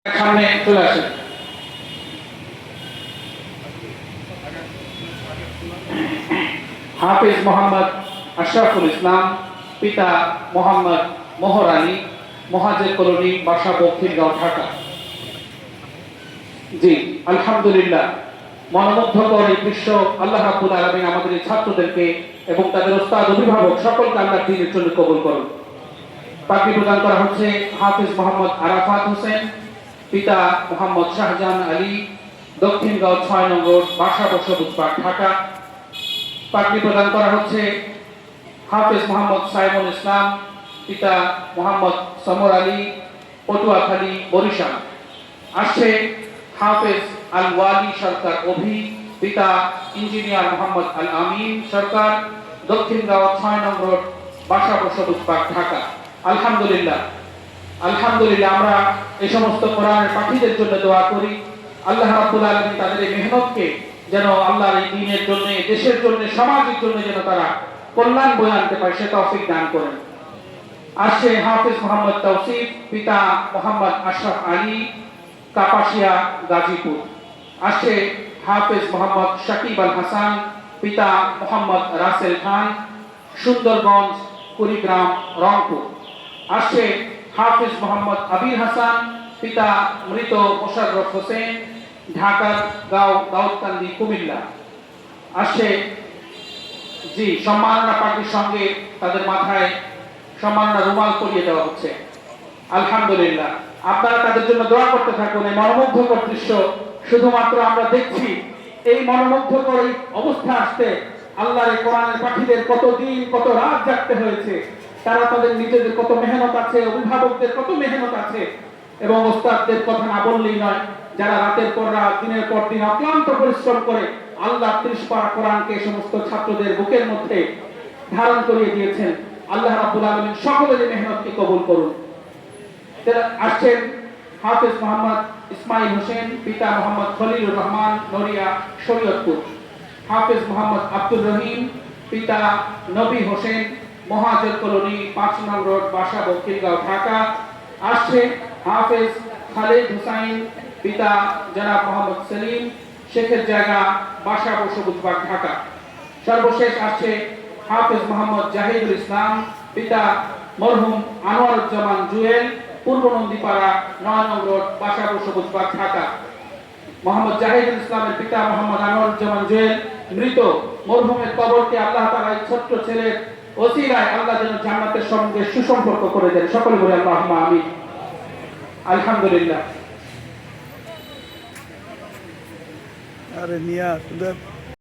সামনে চলে আসেন। হাফিজ মোহাম্মদ আশরাফুল ইসলাম, পিতা মোহাম্মদ মোহর আলী, মহাজের কলোনি, বাসা দক্ষিণগাঁও, ঢাকা। জি, আলহামদুলিল্লাহ, মনোমুগ্ধকর এই দৃশ্য। আল্লাহ রাব্বুল আলামিন আমাদের এই ছাত্রদেরকে এবং তাদের ওস্তাদ অভিভাবক সকলকে আল্লাহর দ্বীনের জন্য কবুল করুন। পাখি প্রদান করা হচ্ছে হাফিজ মোহাম্মদ আরাফাত হোসেন, পিতা মোহাম্মদ শাহজাহান আলী, দক্ষিণগাঁও ৬ নং রোড, বাসা বসবুজপাড়, ঢাকা। পাগড়ি প্রদান করা হচ্ছে হাফিজ মোহাম্মদ সাইমুল ইসলাম, পিতা মোহাম্মদ সমর আলী, পটুয়াখালী, বরিশাল। আসছে হাফিজ আল ওয়ালি সরকার অভি, পিতা ইঞ্জিনিয়ার মোহাম্মদ আল আমিন সরকার, দক্ষিণগাঁও ৬ নং রোড, বাসা বসবুজপাড়, ঢাকা। আলহামদুলিল্লাহ, আলহামদুলিল্লাহ, আমরা এই সমস্ত কোরআনের পাখিদের জন্য দোয়া করি। আল্লাহ রাব্বুল আলামিন তাদের এই মেহনতকে যেন আল্লাহর এই দ্বীনের জন্য, দেশের জন্য, সমাজের জন্য যেন তারা কল্যাণ বয়ে আনতে পারে, সে তৌফিক দান করেন। আসছে হাফিজ মোহাম্মদ তৌসিফ, পিতা মোহাম্মদ আশরাফ আলী, কাপাসিয়া, গাজীপুর। আসছে হাফিজ মোহাম্মদ শাকিব আল হাসান, পিতা মোহাম্মদ রাসেল খান, সুন্দরগঞ্জ, কুড়িগ্রাম, রংপুর। আসছে হাফিজ মোহাম্মদ আবির হাসান, পিতা মৃত মোশাররফ হোসেন, ঢাকার গাঁও দাউদকান্দি, কুমিল্লা। আসছে জি, সম্মাননা পাখির সঙ্গে তাদের মাথায় সম্মাননা রুমাল পরিয়ে দেওয়া হচ্ছে। আলহামদুলিল্লাহ, আপনারা তাদের জন্য দোয়া করতে থাকুন। এই মনোমুগ্ধকর দৃশ্য শুধুমাত্র আমরা দেখছি। এই মনোমুগ্ধকর এই অবস্থা আসতে আল্লাহর এই কোরআনের পাখিদের কত দিন, কত রাত জাগতে হয়েছে। তারা তাদের নিজেদের কত মেহনত আছে, অভিভাবকদের কত মেহনত আছে, এবং ওস্তাদদের কথা না বললেই নয়, যারা রাতের পর রাত, দিনের পর দিন অক্লান্ত পরিশ্রম করে আল্লাহ ৩০ পারা কোরআনকে সমস্ত ছাত্রদের বুকের মধ্যে ধারণ করিয়ে দিয়েছেন। আল্লাহ রাব্বুল আলামিন সকলের মেহনতকে কবুল করুন। আসছেন হাফিজ মোহাম্মদ ইসমাইল হোসেন, পিতা মোহাম্মদ খলিলুর রহমান, নড়িয়া, শরীয়তপুর। হাফিজ মোহাম্মদ আব্দুর রহিম, পিতা নবী হোসেন, মহাজের কলোনি, ৫ নং রোড, বাসা দক্ষিণগাঁও, ঢাকা। আসছে হাফিজ খালেদ হুসাইন, পিতা জনাব মোহাম্মদ সেলিম, শেখের জায়গা, বাসা বসবুজপাড়, ঢাকা। সর্বশেষ আসছে হাফিজ মোহাম্মদ জাহিদুল ইসলাম, পিতা মরহুম আনোয়ারুজ্জামান জুয়েল, পূর্ব নন্দীপাড়া, ৯ নং রোড, বাসা বসবুজপাড়, ঢাকা। মোহাম্মদ জাহিদুল ইসলামের পিতা মোহাম্মদ আনোয়ারুজ্জামান জুয়েল মৃত মরহুমের কবরকে আল্লাহ তাআলা এই ছোট্ট ছেলের ওসিলায় আল্লাহ যেন জান্নাতের সঙ্গে সুসম্পর্ক করে দেন। সকলে বলে আল্লাহুম্মা আমিন। আলহামদুলিল্লাহ। আরে মিয়া